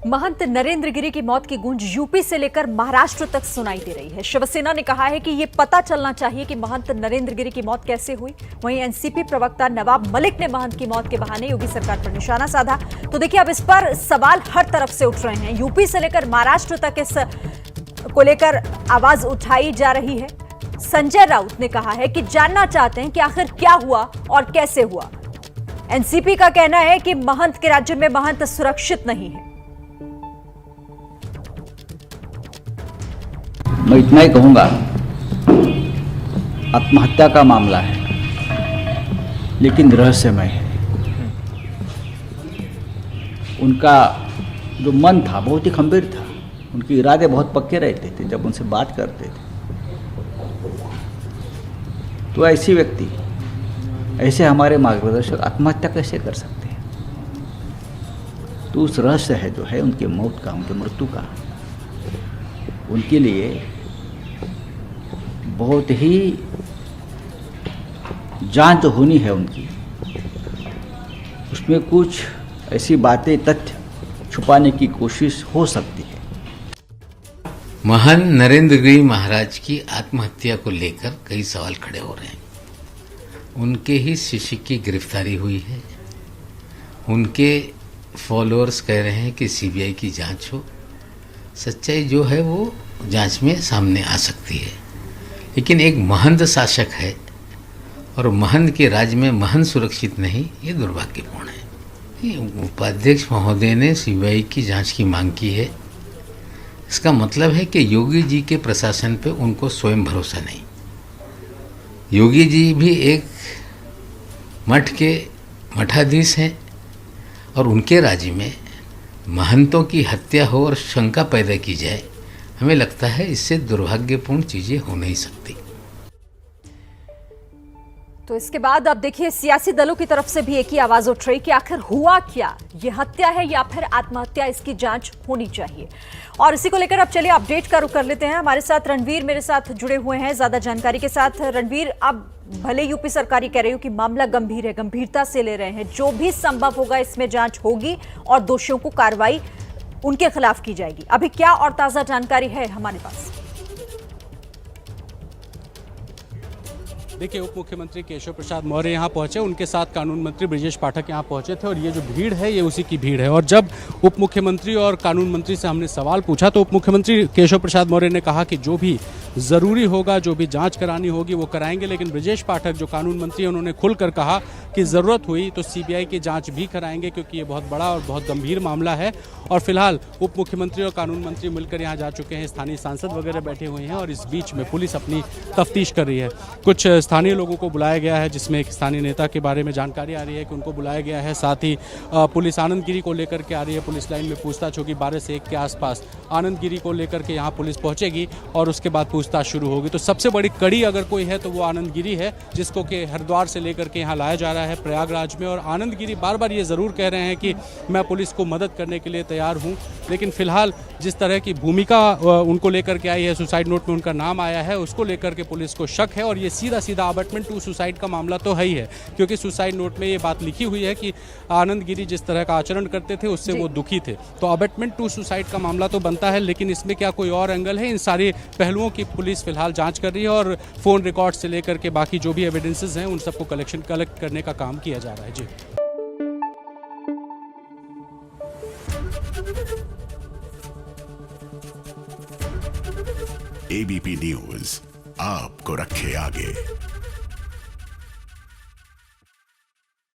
महंत नरेंद्र गिरी की मौत की गूंज यूपी से लेकर महाराष्ट्र तक सुनाई दे रही है। शिवसेना ने कहा है कि ये पता चलना चाहिए कि महंत नरेंद्र गिरी की मौत कैसे हुई। वहीं एनसीपी प्रवक्ता नवाब मलिक ने महंत की मौत के बहाने योगी सरकार पर निशाना साधा। तो देखिए, अब इस पर सवाल हर तरफ से उठ रहे हैं। यूपी से लेकर महाराष्ट्र तक इस को लेकर आवाज उठाई जा रही है। संजय राउत ने कहा है कि जानना चाहते हैं कि आखिर क्या हुआ और कैसे हुआ। एनसीपी का कहना है कि महंत के राज्य में महंत सुरक्षित नहीं है। मैं इतना ही कहूंगा, आत्महत्या का मामला है लेकिन रहस्यमय है। उनका जो मन था बहुत ही खंभीर था, उनके इरादे बहुत पक्के रहते थे। जब उनसे बात करते थे तो ऐसी व्यक्ति, ऐसे हमारे मार्गदर्शक आत्महत्या कैसे कर सकते हैं? तो उस रहस्य है जो है उनके मौत का, उनके मृत्यु का, उनके लिए बहुत ही जांच होनी है उनकी। उसमें कुछ ऐसी बातें, तथ्य छुपाने की कोशिश हो सकती है। महंत नरेंद्र गिरी महाराज की आत्महत्या को लेकर कई सवाल खड़े हो रहे हैं। उनके ही शिष्य की गिरफ्तारी हुई है। उनके फॉलोअर्स कह रहे हैं कि सीबीआई की जांच हो। सच्चाई जो है वो जांच में सामने आ सकती है, लेकिन एक महंत शासक है और महंत के राज्य में महंत सुरक्षित नहीं, ये दुर्भाग्यपूर्ण है। उपाध्यक्ष महोदय ने सीबीआई की जांच की मांग की है। इसका मतलब है कि योगी जी के प्रशासन पे उनको स्वयं भरोसा नहीं। योगी जी भी एक मठ के मठाधीश हैं और उनके राज्य में महंतों की हत्या हो और शंका पैदा की जाए, हमें लगता है इससे दुर्भाग्यपूर्ण चीजें हो नहीं सकती। तो इसके बाद अब देखिए, सियासी दलों की तरफ से भी एक ही आवाज उठ रही कि आखिर हुआ क्या, ये हत्या है या फिर आत्महत्या, इसकी जांच होनी चाहिए। और इसी को लेकर अब चलिए अपडेट का रुख कर लेते हैं। हमारे साथ रणवीर मेरे साथ जुड़े हुए हैं ज्यादा जानकारी के साथ। रणवीर, अब भले यूपी सरकार कह रही हो कि मामला गंभीर है, गंभीरता से ले रहे हैं, जो भी संभव होगा इसमें जांच होगी और दोषियों को कार्रवाई उनके खिलाफ की जाएगी। अभी क्या और ताजा जानकारी है हमारे पास? देखिए, उप मुख्यमंत्री केशव प्रसाद मौर्य यहाँ पहुंचे, उनके साथ कानून मंत्री ब्रजेश पाठक यहाँ पहुंचे थे और ये जो भीड़ है ये उसी की भीड़ है। और जब उप मुख्यमंत्री और कानून मंत्री से हमने सवाल पूछा तो उप मुख्यमंत्री केशव प्रसाद मौर्य ने कहा कि जो भी ज़रूरी होगा, जो भी जांच करानी होगी वो कराएंगे। लेकिन ब्रजेश पाठक जो कानून मंत्री हैं, उन्होंने खुलकर कहा कि ज़रूरत हुई तो सीबीआई की जांच भी कराएंगे, क्योंकि ये बहुत बड़ा और बहुत गंभीर मामला है। और फिलहाल उप मुख्यमंत्री और कानून मंत्री मिलकर यहाँ जा चुके हैं। स्थानीय सांसद वगैरह बैठे हुए हैं और इस बीच में पुलिस अपनी तफ्तीश कर रही है। कुछ स्थानीय लोगों को बुलाया गया है, जिसमें एक स्थानीय नेता के बारे में जानकारी आ रही है कि उनको बुलाया गया है। साथ ही पुलिस आनंद गिरी को लेकर के आ रही है। पुलिस लाइन में पूछताछ होगी। 12 से 1 के आसपास आनंद गिरी को लेकर के यहाँ पुलिस पहुँचेगी और उसके बाद पूछताछ शुरू होगी। तो सबसे बड़ी कड़ी अगर कोई है तो वो आनंद गिरी है, जिसको कि हरिद्वार से लेकर के यहाँ लाया जा रहा है प्रयागराज में। और आनंद गिरी बार बार ये ज़रूर कह रहे हैं कि मैं पुलिस को मदद करने के लिए तैयार हूँ। लेकिन फिलहाल जिस तरह की भूमिका उनको लेकर के आई है, सुसाइड नोट में उनका नाम आया है, उसको लेकर के पुलिस को शक है। और ये सीधा सीधा अबेटमेंट टू सुसाइड का मामला तो है ही है, क्योंकि सुसाइड नोट में ये बात लिखी हुई है कि आनंद गिरी जिस तरह का आचरण करते थे उससे वो दुखी थे। तो अबेटमेंट टू सुसाइड का मामला तो बनता है, लेकिन इसमें क्या कोई और एंगल है? इन सारे पहलुओं की पुलिस फिलहाल जांच कर रही है और फोन रिकॉर्ड से लेकर के बाकी जो भी एविडेंसेस हैं उन सबको कलेक्ट करने का काम किया जा रहा है। जी, एबीपी न्यूज आपको रखे आगे।